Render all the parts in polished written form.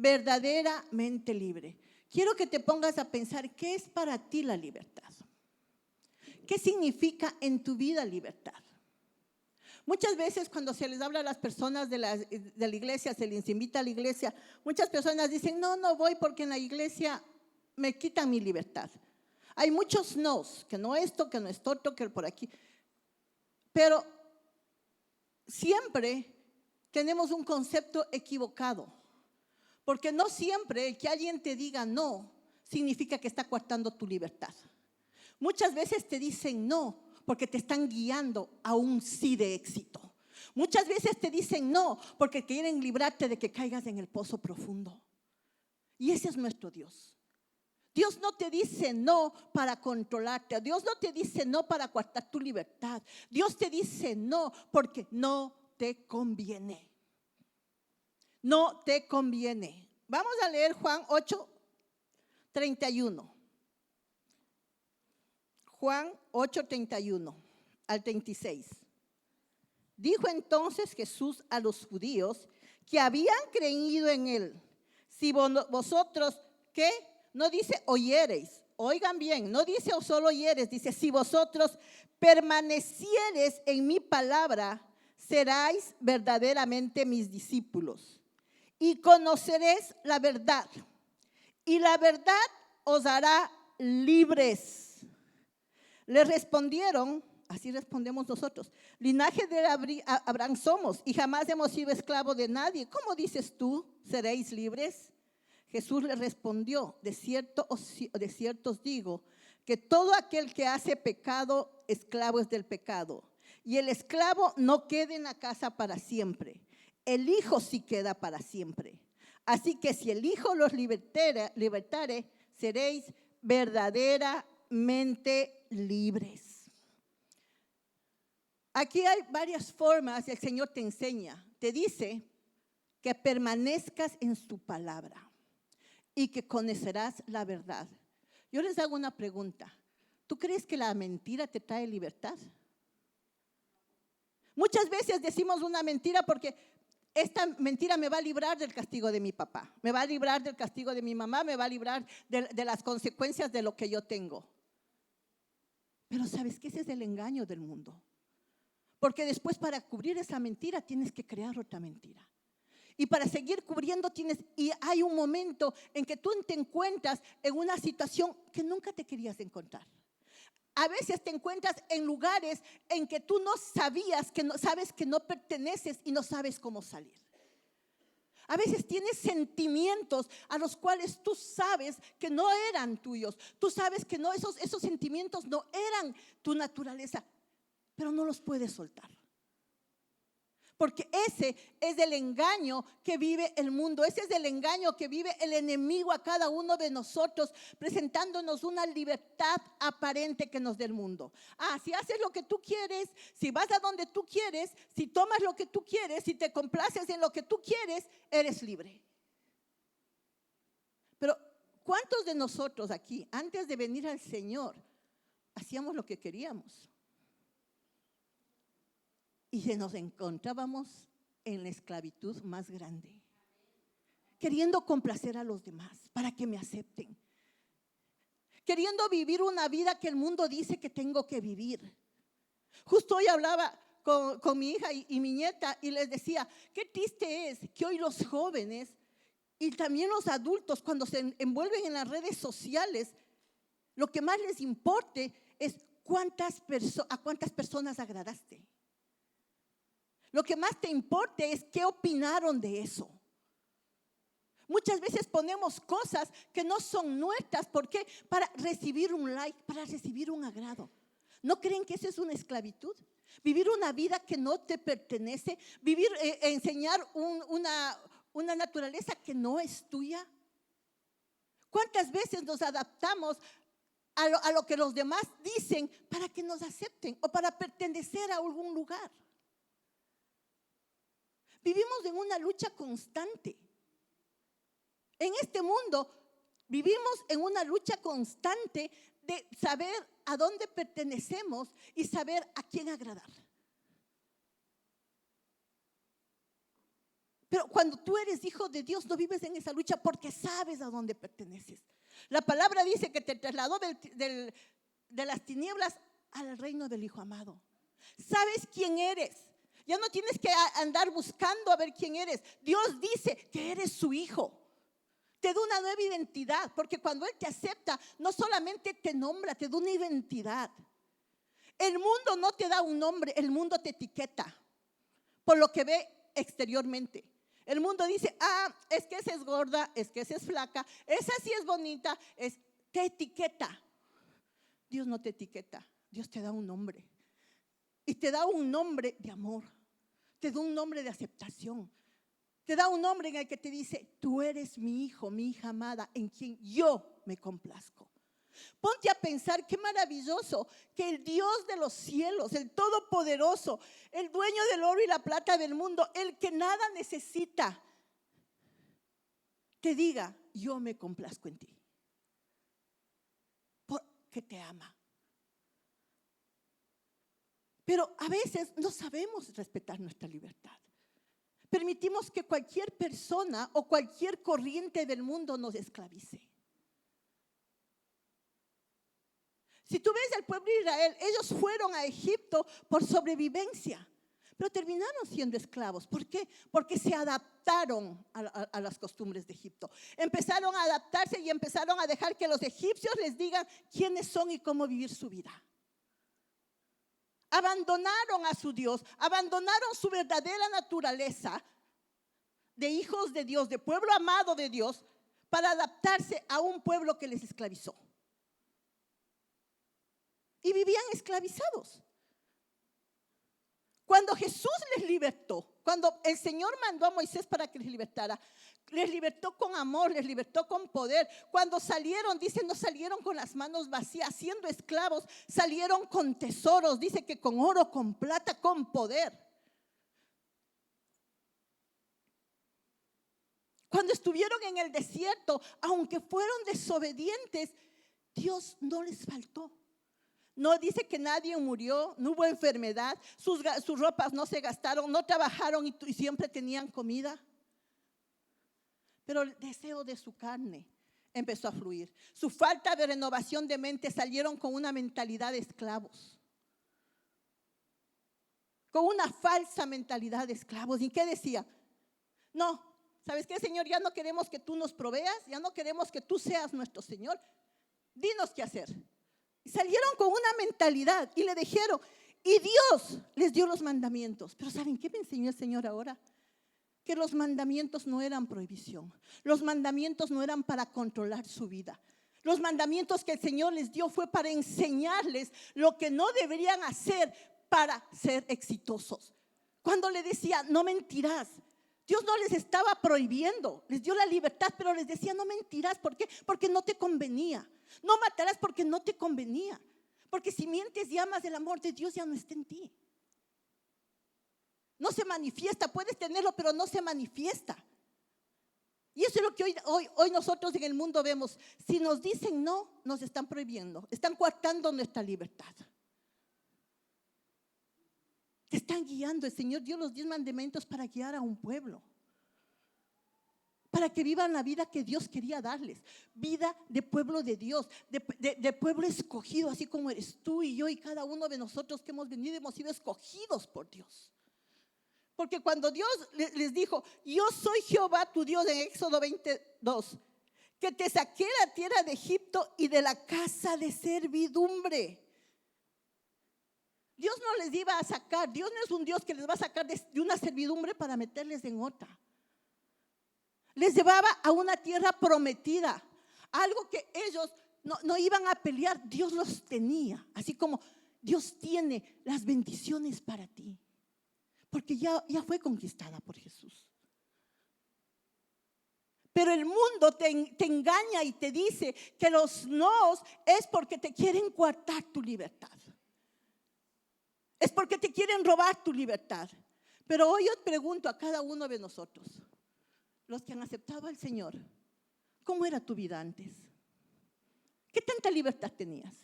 verdaderamente libre. Quiero que te pongas a pensar, ¿qué es para ti la libertad? ¿Qué significa en tu vida libertad? Muchas veces cuando se les habla a las personas de la iglesia, se les invita a la iglesia, muchas personas dicen, no voy porque en la iglesia me quitan mi libertad. Hay muchos nos, que no esto, que no esto, que por aquí. Pero siempre tenemos un concepto equivocado, porque no siempre el que alguien te diga no significa que está coartando tu libertad. Muchas veces te dicen no porque te están guiando a un sí de éxito. Muchas veces te dicen no porque quieren librarte de que caigas en el pozo profundo. Y ese es nuestro Dios. Dios no te dice no para controlarte. Dios no te dice no para coartar tu libertad. Dios te dice no porque no te conviene. No te conviene. Vamos a leer Juan 8:31. Juan 8:31 al 36. Dijo entonces Jesús a los judíos que habían creído en él: si vosotros, ¿qué? No dice oyereis, oigan bien, no dice solo oyeres, dice si vosotros permaneciereis en mi palabra, seráis verdaderamente mis discípulos y conoceréis la verdad, y la verdad os hará libres. Le respondieron, así respondemos nosotros: linaje de Abraham somos y jamás hemos sido esclavos de nadie. ¿Cómo dices tú, seréis libres? Jesús le respondió: de cierto os digo, que todo aquel que hace pecado, esclavo es del pecado. Y el esclavo no queda en la casa para siempre, el Hijo sí queda para siempre. Así que si el Hijo los libertare, seréis verdaderamente libres. Aquí hay varias formas, el Señor te enseña, te dice que permanezcas en su palabra y que conocerás la verdad. Yo les hago una pregunta: ¿tú crees que la mentira te trae libertad? Muchas veces decimos una mentira porque esta mentira me va a librar del castigo de mi papá, me va a librar del castigo de mi mamá, me va a librar de las consecuencias de lo que yo tengo. Pero ¿sabes qué? Ese es el engaño del mundo. Porque después, para cubrir esa mentira, tienes que crear otra mentira. Y para seguir cubriendo y hay un momento en que tú te encuentras en una situación que nunca te querías encontrar. A veces te encuentras en lugares en que tú no sabías, sabes que no perteneces y no sabes cómo salir. A veces tienes sentimientos a los cuales tú sabes que no eran tuyos. Tú sabes que no, esos sentimientos no eran tu naturaleza, pero no los puedes soltar. Porque ese es el engaño que vive el mundo. Ese es el engaño que vive el enemigo a cada uno de nosotros, presentándonos una libertad aparente que nos dé el mundo. Si haces lo que tú quieres, si vas a donde tú quieres, si tomas lo que tú quieres, si te complaces en lo que tú quieres, eres libre. Pero ¿cuántos de nosotros aquí, antes de venir al Señor, hacíamos lo que queríamos? Y nos encontrábamos en la esclavitud más grande, queriendo complacer a los demás para que me acepten, queriendo vivir una vida que el mundo dice que tengo que vivir. Justo hoy hablaba con mi hija y mi nieta y les decía: qué triste es que hoy los jóvenes y también los adultos, cuando se envuelven en las redes sociales, lo que más les importe es a cuántas personas agradaste. Lo que más te importa es qué opinaron de eso. Muchas veces ponemos cosas que no son nuestras. ¿Por qué? Para recibir un like, para recibir un agrado. ¿No creen que eso es una esclavitud? Vivir una vida que no te pertenece, enseñar una naturaleza que no es tuya. ¿Cuántas veces nos adaptamos a lo que los demás dicen para que nos acepten o para pertenecer a algún lugar? Vivimos en una lucha constante. En este mundo vivimos en una lucha constante de saber a dónde pertenecemos y saber a quién agradar. Pero cuando tú eres hijo de Dios, no vives en esa lucha porque sabes a dónde perteneces. La palabra dice que te trasladó de las tinieblas al reino del Hijo amado. Sabes quién eres. Ya no tienes que andar buscando a ver quién eres. Dios dice que eres su hijo. Te da una nueva identidad, porque cuando Él te acepta, no solamente te nombra, te da una identidad. El mundo no te da un nombre, el mundo te etiqueta por lo que ve exteriormente. El mundo dice, es que esa es gorda, es que esa es flaca, esa sí es bonita, te etiqueta. Dios no te etiqueta, Dios te da un nombre. Y te da un nombre de amor, te da un nombre de aceptación, te da un nombre en el que te dice, tú eres mi hijo, mi hija amada, en quien yo me complazco. Ponte a pensar qué maravilloso que el Dios de los cielos, el Todopoderoso, el dueño del oro y la plata del mundo, el que nada necesita, te diga, yo me complazco en ti, porque te ama. Pero a veces no sabemos respetar nuestra libertad. Permitimos que cualquier persona o cualquier corriente del mundo nos esclavice. Si tú ves al pueblo de Israel, ellos fueron a Egipto por sobrevivencia, pero terminaron siendo esclavos. ¿Por qué? Porque se adaptaron a las costumbres de Egipto. Empezaron a adaptarse y empezaron a dejar que los egipcios les digan quiénes son y cómo vivir su vida. Abandonaron a su Dios, abandonaron su verdadera naturaleza de hijos de Dios, de pueblo amado de Dios, para adaptarse a un pueblo que les esclavizó. Y vivían esclavizados. Cuando Jesús les libertó, cuando el Señor mandó a Moisés para que les libertó con amor, les libertó con poder. Cuando salieron, dice, no salieron con las manos vacías, siendo esclavos, salieron con tesoros, dice que con oro, con plata, con poder. Cuando estuvieron en el desierto, aunque fueron desobedientes, Dios no les faltó. No dice que nadie murió, no hubo enfermedad, sus ropas no se gastaron, no trabajaron y siempre tenían comida. Pero el deseo de su carne empezó a fluir. Su falta de renovación de mente, salieron con una mentalidad de esclavos. Con una falsa mentalidad de esclavos. ¿Y qué decía? No, ¿sabes qué, Señor? Ya no queremos que tú nos proveas, ya no queremos que tú seas nuestro Señor. Dinos qué hacer. Y salieron con una mentalidad y le dijeron, y Dios les dio los mandamientos. Pero ¿saben qué me enseñó el Señor ahora? Que los mandamientos no eran prohibición. Los mandamientos no eran para controlar su vida. Los mandamientos que el Señor les dio fue para enseñarles lo que no deberían hacer para ser exitosos. Cuando le decía, no mentirás, Dios no les estaba prohibiendo, les dio la libertad, pero les decía, no mentirás. ¿Por qué? Porque no te convenía. No matarás porque no te convenía. Porque si mientes y amas, el amor de Dios ya no está en ti. No se manifiesta, puedes tenerlo, pero no se manifiesta. Y eso es lo que hoy nosotros en el mundo vemos. Si nos dicen no, nos están prohibiendo, están coartando nuestra libertad. Te están guiando. El Señor dio los 10 mandamientos para guiar a un pueblo, para que vivan la vida que Dios quería darles. Vida de pueblo de Dios, de pueblo escogido, así como eres tú y yo y cada uno de nosotros que hemos venido, hemos sido escogidos por Dios. Porque cuando Dios les dijo, yo soy Jehová tu Dios, en Éxodo 22, que te saqué de la tierra de Egipto y de la casa de servidumbre. Dios no les iba a sacar, Dios no es un Dios que les va a sacar de una servidumbre para meterles en otra. Les llevaba a una tierra prometida, algo que ellos no iban a pelear. Dios los tenía, así como Dios tiene las bendiciones para ti, porque ya fue conquistada por Jesús. Pero el mundo te engaña y te dice que los nos es porque te quieren coartar tu libertad, es porque te quieren robar tu libertad. Pero hoy yo pregunto a cada uno de nosotros, los que han aceptado al Señor, ¿cómo era tu vida antes? ¿Qué tanta libertad tenías?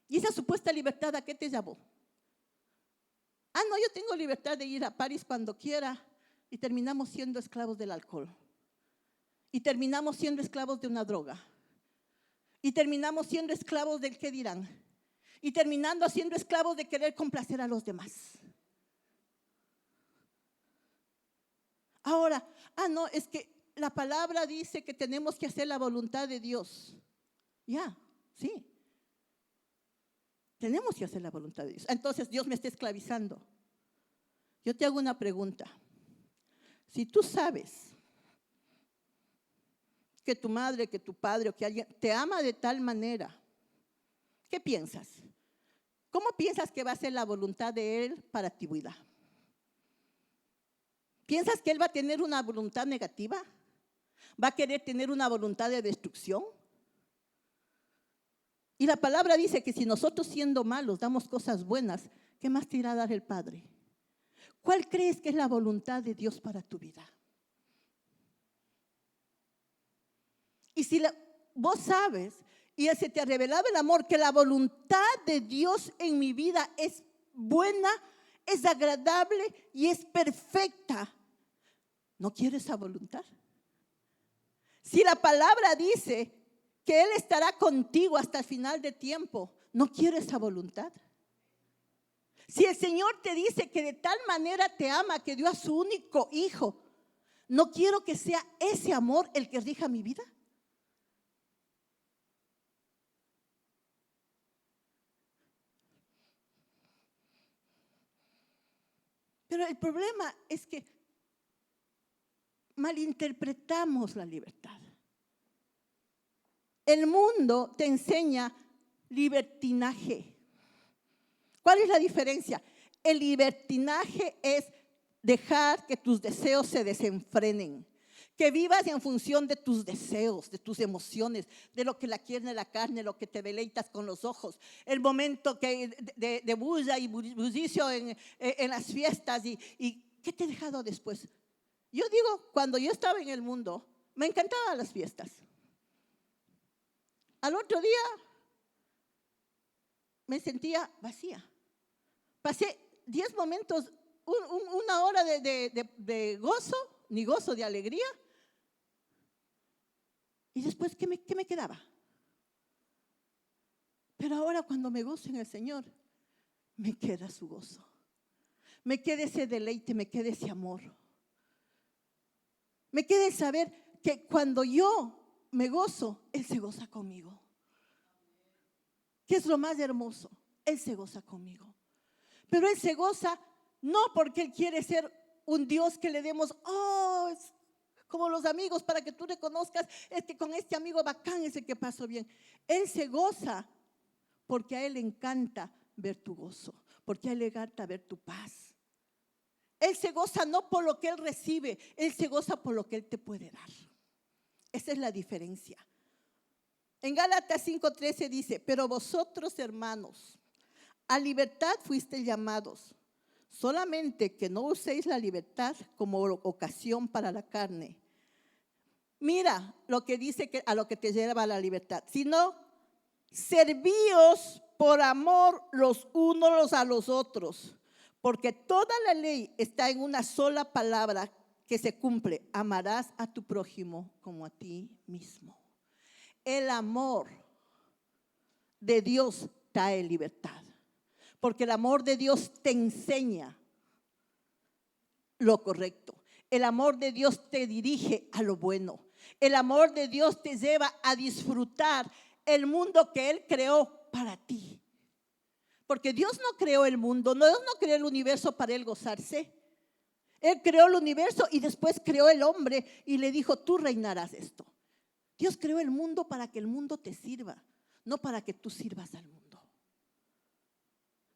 ¿Y esa supuesta libertad a qué te llevó? No, yo tengo libertad de ir a París cuando quiera. y terminamos siendo esclavos del alcohol. Y terminamos siendo esclavos de una droga. Y terminamos siendo esclavos del qué dirán. Y terminando siendo esclavos de querer complacer a los demás. Ahora, no, es que la palabra dice que tenemos que hacer la voluntad de Dios. Ya, sí. Tenemos que hacer la voluntad de Dios. Entonces Dios me está esclavizando. Yo te hago una pregunta. Si tú sabes que tu madre, que tu padre o que alguien te ama de tal manera, ¿qué piensas? ¿Cómo piensas que va a ser la voluntad de Él para tu vida? ¿Piensas que Él va a tener una voluntad negativa? ¿Va a querer tener una voluntad de destrucción? Y la palabra dice que si nosotros siendo malos damos cosas buenas, ¿qué más te irá a dar el Padre? ¿Cuál crees que es la voluntad de Dios para tu vida? Y si vos sabes y se te ha revelado el amor, que la voluntad de Dios en mi vida es buena, es agradable y es perfecta, ¿no quieres esa voluntad? Si la palabra dice que Él estará contigo hasta el final de tiempo, ¿no quieres esa voluntad? Si el Señor te dice que de tal manera te ama que dio a su único hijo, ¿no quiero que sea ese amor el que rija mi vida? Pero el problema es que malinterpretamos la libertad. El mundo te enseña libertinaje. ¿Cuál es la diferencia? El libertinaje es dejar que tus deseos se desenfrenen, que vivas en función de tus deseos, de tus emociones, de lo que la quiere la carne, lo que te deleitas con los ojos, el momento de bulla y bullicio en las fiestas y ¿qué te he dejado después? Yo digo, cuando yo estaba en el mundo, me encantaban las fiestas. Al otro día me sentía vacía. Pasé 10 momentos, una hora de gozo, ni gozo, de alegría. Y después, ¿qué me quedaba? Pero ahora cuando me gozo en el Señor, me queda su gozo. Me queda ese deleite, me queda ese amor. Me queda el saber que cuando yo me gozo, Él se goza conmigo. ¿Qué es lo más hermoso? Él se goza conmigo. Pero Él se goza no porque Él quiere ser un Dios que le demos, es como los amigos para que tú reconozcas, es que con este amigo bacán es el que pasó bien. Él se goza porque a Él le encanta ver tu gozo, porque a Él le encanta ver tu paz. Él se goza no por lo que Él recibe, Él se goza por lo que Él te puede dar. Esa es la diferencia. En Gálatas 5:13 dice, pero vosotros, hermanos, a libertad fuisteis llamados, solamente que no uséis la libertad como ocasión para la carne. Mira lo que dice que a lo que te lleva a la libertad, sino servíos por amor los unos a los otros, porque toda la ley está en una sola palabra que se cumple: amarás a tu prójimo como a ti mismo. El amor de Dios trae libertad, porque el amor de Dios te enseña lo correcto. El amor de Dios te dirige a lo bueno. El amor de Dios te lleva a disfrutar el mundo que Él creó para ti. Porque Dios no creó el mundo, Dios no creó el universo para Él gozarse. Él creó el universo y después creó el hombre y le dijo, tú reinarás esto. Dios creó el mundo para que el mundo te sirva, no para que tú sirvas al mundo.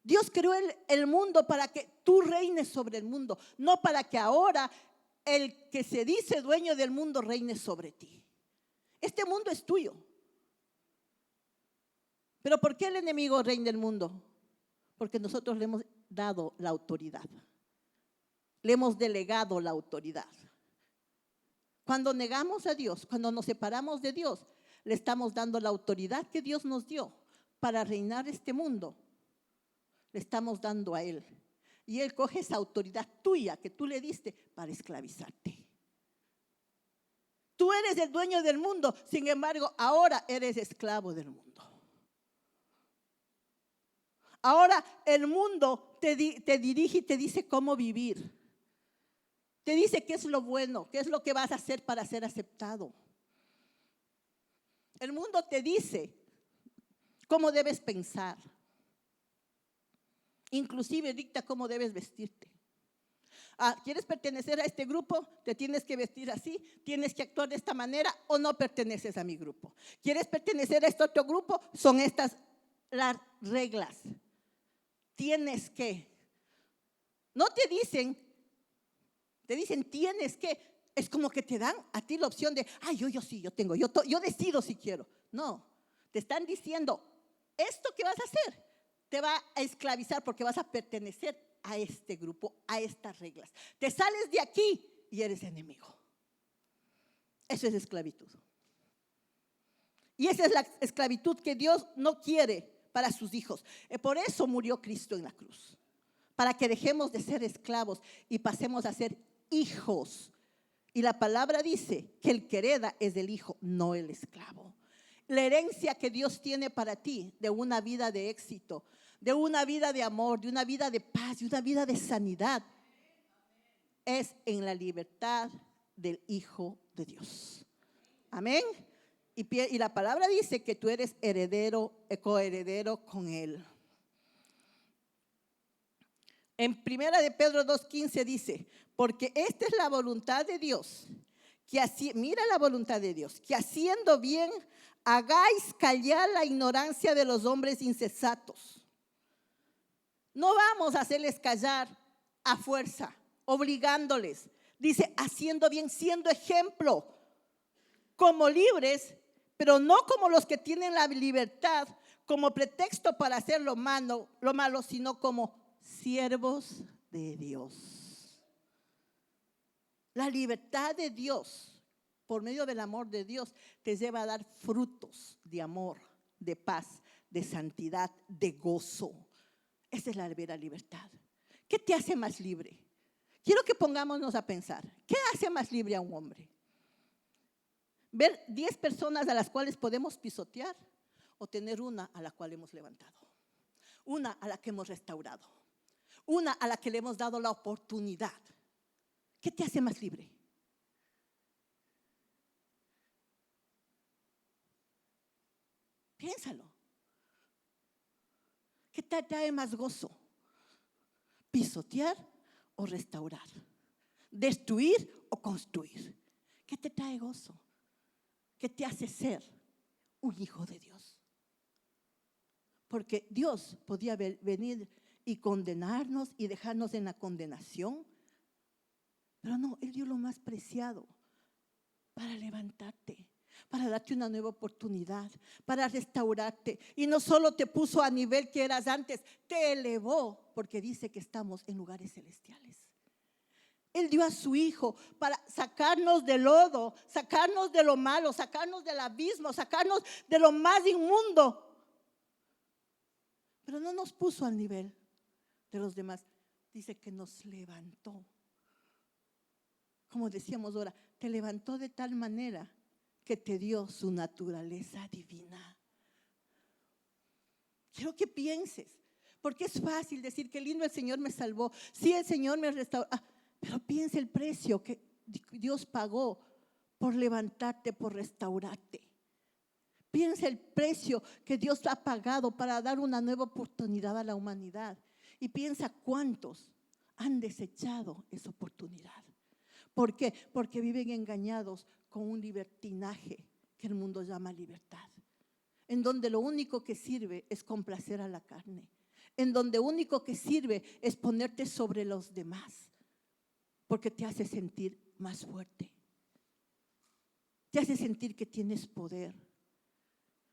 Dios creó el mundo para que tú reines sobre el mundo, no para que ahora el que se dice dueño del mundo reine sobre ti. Este mundo es tuyo. ¿Pero por qué el enemigo reina el mundo? Porque nosotros le hemos dado la autoridad. Le hemos delegado la autoridad. Cuando negamos a Dios, cuando nos separamos de Dios, le estamos dando la autoridad que Dios nos dio para reinar este mundo. Le estamos dando a Él. Y él coge esa autoridad tuya que tú le diste para esclavizarte. Tú eres el dueño del mundo, sin embargo, ahora eres esclavo del mundo. Ahora el mundo te dirige y te dice cómo vivir. Te dice qué es lo bueno, qué es lo que vas a hacer para ser aceptado. El mundo te dice cómo debes pensar. Inclusive dicta cómo debes vestirte. ¿Quieres pertenecer a este grupo? Te tienes que vestir así, tienes que actuar de esta manera o no perteneces a mi grupo. ¿Quieres pertenecer a este otro grupo? Son estas las reglas. Tienes que. No te dicen tienes que. Es como que te dan a ti la opción de, yo sí, yo decido si quiero. No, te están diciendo, esto que vas a hacer te va a esclavizar porque vas a pertenecer a este grupo, a estas reglas. Te sales de aquí y eres enemigo. Eso es esclavitud. Y esa es la esclavitud que Dios no quiere para sus hijos. Por eso murió Cristo en la cruz. Para que dejemos de ser esclavos y pasemos a ser hijos. Y la palabra dice que el que hereda es el hijo, no el esclavo. La herencia que Dios tiene para ti de una vida de éxito, de una vida de amor, de una vida de paz, de una vida de sanidad, es en la libertad del Hijo de Dios. Amén. Y la palabra dice que tú eres heredero, coheredero con Él. En primera de Pedro 2:15 dice, porque esta es la voluntad de Dios, mira la voluntad de Dios, que haciendo bien hagáis callar la ignorancia de los hombres insensatos. No vamos a hacerles callar a fuerza, obligándoles. Dice, haciendo bien, siendo ejemplo, como libres, pero no como los que tienen la libertad como pretexto para hacer lo malo, sino como siervos de Dios. La libertad de Dios, por medio del amor de Dios, te lleva a dar frutos de amor, de paz, de santidad, de gozo. Esa es la vera libertad. ¿Qué te hace más libre? Quiero que pongámonos a pensar, ¿qué hace más libre a un hombre? ¿Ver 10 personas a las cuales podemos pisotear o tener una a la cual hemos levantado? Una a la que hemos restaurado. Una a la que le hemos dado la oportunidad. ¿Qué te hace más libre? Piénsalo. ¿Qué te trae más gozo? ¿Pisotear o restaurar? ¿Destruir o construir? ¿Qué te trae gozo? ¿Qué te hace ser un hijo de Dios? Porque Dios podía venir y condenarnos y dejarnos en la condenación, pero no, Él dio lo más preciado para levantarte, para darte una nueva oportunidad, para restaurarte. Y no solo te puso a nivel que eras antes, te elevó, porque dice que estamos en lugares celestiales. Él dio a su Hijo para sacarnos del lodo, sacarnos de lo malo, sacarnos del abismo, sacarnos de lo más inmundo. Pero no nos puso al nivel de los demás. Dice que nos levantó. Como decíamos ahora, te levantó de tal manera que te dio su naturaleza divina. Quiero que pienses, porque es fácil decir que lindo el Señor me salvó, sí el Señor me restauró, pero piensa el precio que Dios pagó por levantarte, por restaurarte. Piensa el precio que Dios ha pagado para dar una nueva oportunidad a la humanidad. Y piensa cuántos han desechado esa oportunidad. ¿Por qué? Porque viven engañados con un libertinaje que el mundo llama libertad. En donde lo único que sirve es complacer a la carne. En donde lo único que sirve es ponerte sobre los demás. Porque te hace sentir más fuerte. Te hace sentir que tienes poder.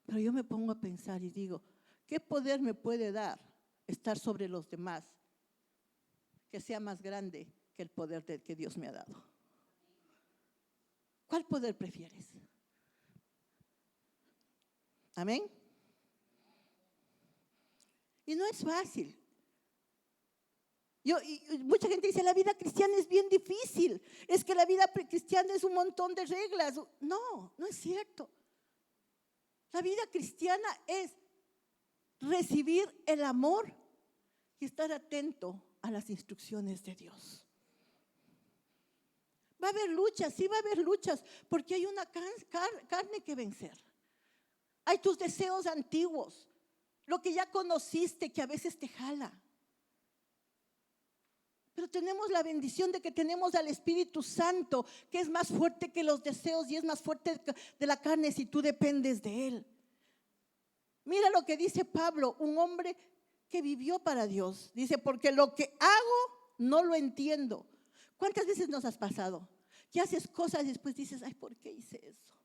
Pero yo me pongo a pensar y digo, ¿qué poder me puede dar estar sobre los demás que sea más grande que el poder que Dios me ha dado? ¿Cuál poder prefieres? Amén. Y no es fácil. Y mucha gente dice, la vida cristiana es bien difícil. Es que la vida cristiana es un montón de reglas. No, no es cierto. La vida cristiana es recibir el amor y estar atento a las instrucciones de Dios. Va a haber luchas, sí va a haber luchas, porque hay una carne que vencer. Hay tus deseos antiguos, lo que ya conociste que a veces te jala. Pero tenemos la bendición de que tenemos al Espíritu Santo, que es más fuerte que los deseos y es más fuerte de la carne si tú dependes de Él. Mira lo que dice Pablo, un hombre que vivió para Dios. Dice, porque lo que hago no lo entiendo. ¿Cuántas veces nos has pasado? Que haces cosas y después dices, ay, ¿por qué hice eso?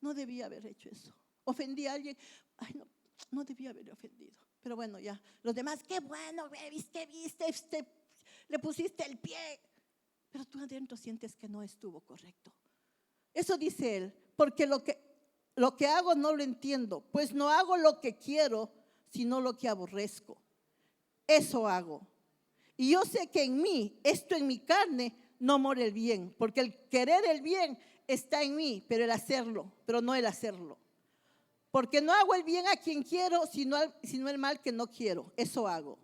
No debía haber hecho eso. Ofendí a alguien, ay, no debía haber ofendido. Pero bueno, ya, los demás, qué bueno, ¿qué viste? Le pusiste el pie, pero tú adentro sientes que no estuvo correcto. Eso dice él, porque lo que hago no lo entiendo, pues no hago lo que quiero, sino lo que aborrezco. Eso hago. Y yo sé que en mí, esto en mi carne, no mora el bien, porque el querer el bien está en mí, pero no el hacerlo. Porque no hago el bien a quien quiero, sino el mal que no quiero. Eso hago.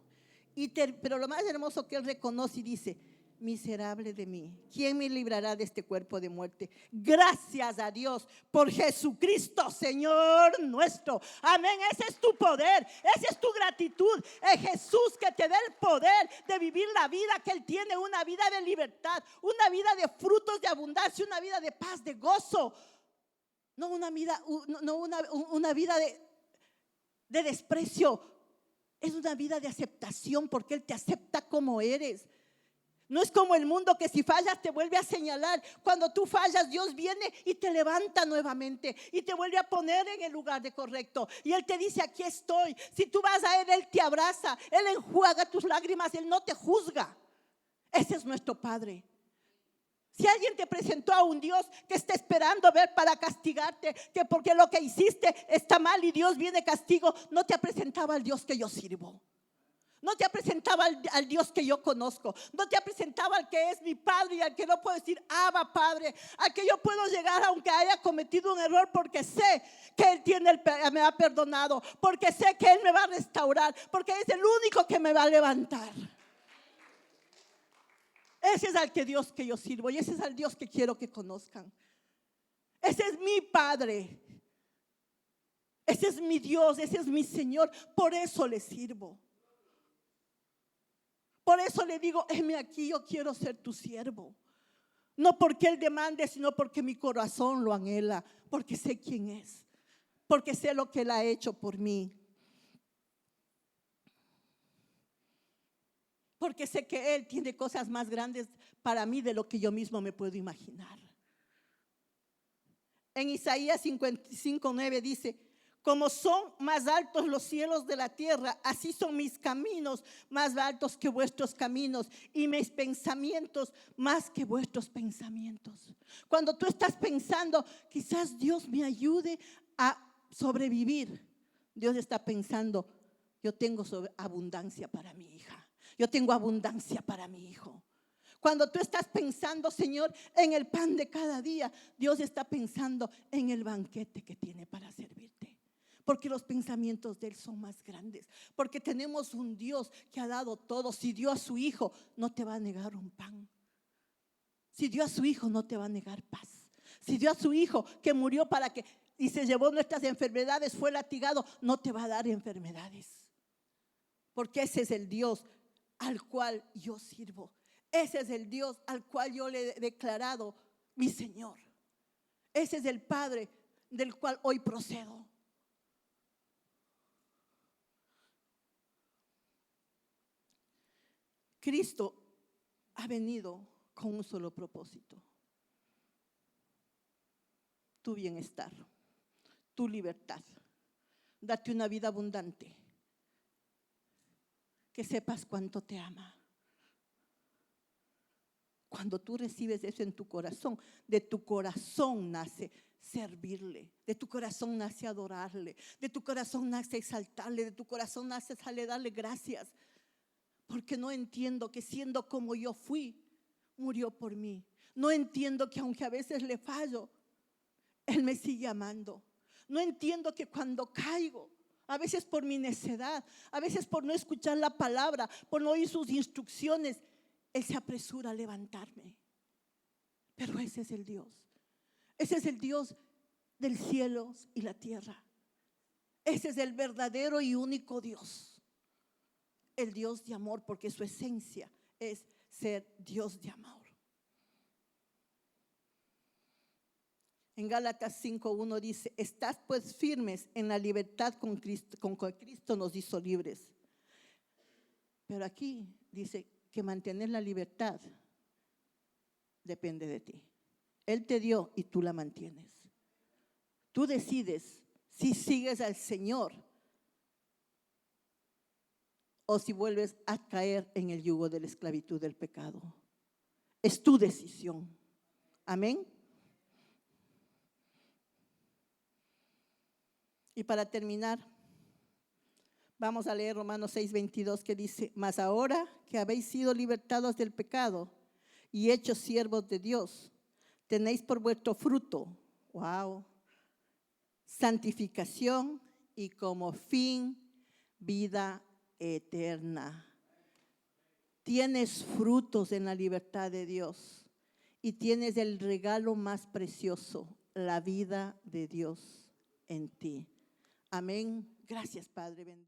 Pero lo más hermoso que él reconoce y dice, miserable de mí, ¿quién me librará de este cuerpo de muerte? Gracias a Dios por Jesucristo, Señor nuestro. Amén, ese es tu poder, esa es tu gratitud. Es Jesús que te da el poder de vivir la vida que Él tiene, una vida de libertad, una vida de frutos de abundancia, una vida de paz, de gozo. No una vida, una vida de desprecio. Es una vida de aceptación porque Él te acepta como eres. No es como el mundo que si fallas te vuelve a señalar. Cuando tú fallas, Dios viene y te levanta nuevamente y te vuelve a poner en el lugar de correcto. Y Él te dice, aquí estoy. Si tú vas a Él, Él te abraza, Él enjuaga tus lágrimas, Él no te juzga. Ese es nuestro Padre. Si alguien te presentó a un Dios que está esperando ver para castigarte, que porque lo que hiciste está mal y Dios viene castigo, no te ha presentado al Dios que yo sirvo. No te ha presentado al Dios que yo conozco. No te ha presentado al que es mi Padre y al que no puedo decir, Abba Padre, al que yo puedo llegar aunque haya cometido un error, porque sé que Él me ha perdonado, porque sé que Él me va a restaurar, porque es el único que me va a levantar. Ese es al que Dios que yo sirvo y ese es al Dios que quiero que conozcan. Ese es mi Padre. Ese es mi Dios, ese es mi Señor. Por eso le sirvo. Por eso le digo, heme aquí, yo quiero ser tu siervo. No porque Él demande, sino porque mi corazón lo anhela. Porque sé quién es. Porque sé lo que Él ha hecho por mí. Porque sé que Él tiene cosas más grandes para mí de lo que yo mismo me puedo imaginar. En Isaías 55:9 dice, como son más altos los cielos de la tierra, así son mis caminos más altos que vuestros caminos y mis pensamientos más que vuestros pensamientos. Cuando tú estás pensando, quizás Dios me ayude a sobrevivir, Dios está pensando, yo tengo abundancia para mi hija. Yo tengo abundancia para mi hijo. Cuando tú estás pensando, Señor, en el pan de cada día, Dios está pensando en el banquete que tiene para servirte. Porque los pensamientos de Él son más grandes. Porque tenemos un Dios que ha dado todo. Si dio a su hijo, no te va a negar un pan. Si dio a su hijo, no te va a negar paz. Si dio a su hijo que murió y se llevó nuestras enfermedades, fue latigado, no te va a dar enfermedades. Porque ese es el Dios al cual yo sirvo. Ese es el Dios al cual yo le he declarado mi Señor. Ese es el Padre del cual hoy procedo. Cristo ha venido con un solo propósito: tu bienestar, tu libertad, darte una vida abundante, que sepas cuánto te ama. Cuando tú recibes eso en tu corazón, de tu corazón nace servirle, de tu corazón nace adorarle, de tu corazón nace exaltarle, de tu corazón nace darle gracias. porque no entiendo que siendo como yo fui, murió por mí. No entiendo que aunque a veces le fallo, Él me sigue amando. No entiendo que cuando caigo, a veces por mi necedad, a veces por no escuchar la palabra, por no oír sus instrucciones, Él se apresura a levantarme. Pero ese es el Dios. Ese es el Dios del cielo y la tierra. Ese es el verdadero y único Dios. El Dios de amor, porque su esencia es ser Dios de amor. En Gálatas 5:1 dice: estad pues firmes en la libertad con que Cristo nos hizo libres. Pero aquí dice que mantener la libertad depende de ti. Él te dio y tú la mantienes. Tú decides si sigues al Señor o si vuelves a caer en el yugo de la esclavitud del pecado. Es tu decisión. Amén. Y para terminar, vamos a leer Romanos 6:22, que dice: mas ahora que habéis sido libertados del pecado y hechos siervos de Dios, tenéis por vuestro fruto, santificación y como fin vida eterna. Tienes frutos en la libertad de Dios y tienes el regalo más precioso, la vida de Dios en ti. Amén. Gracias, Padre bendito.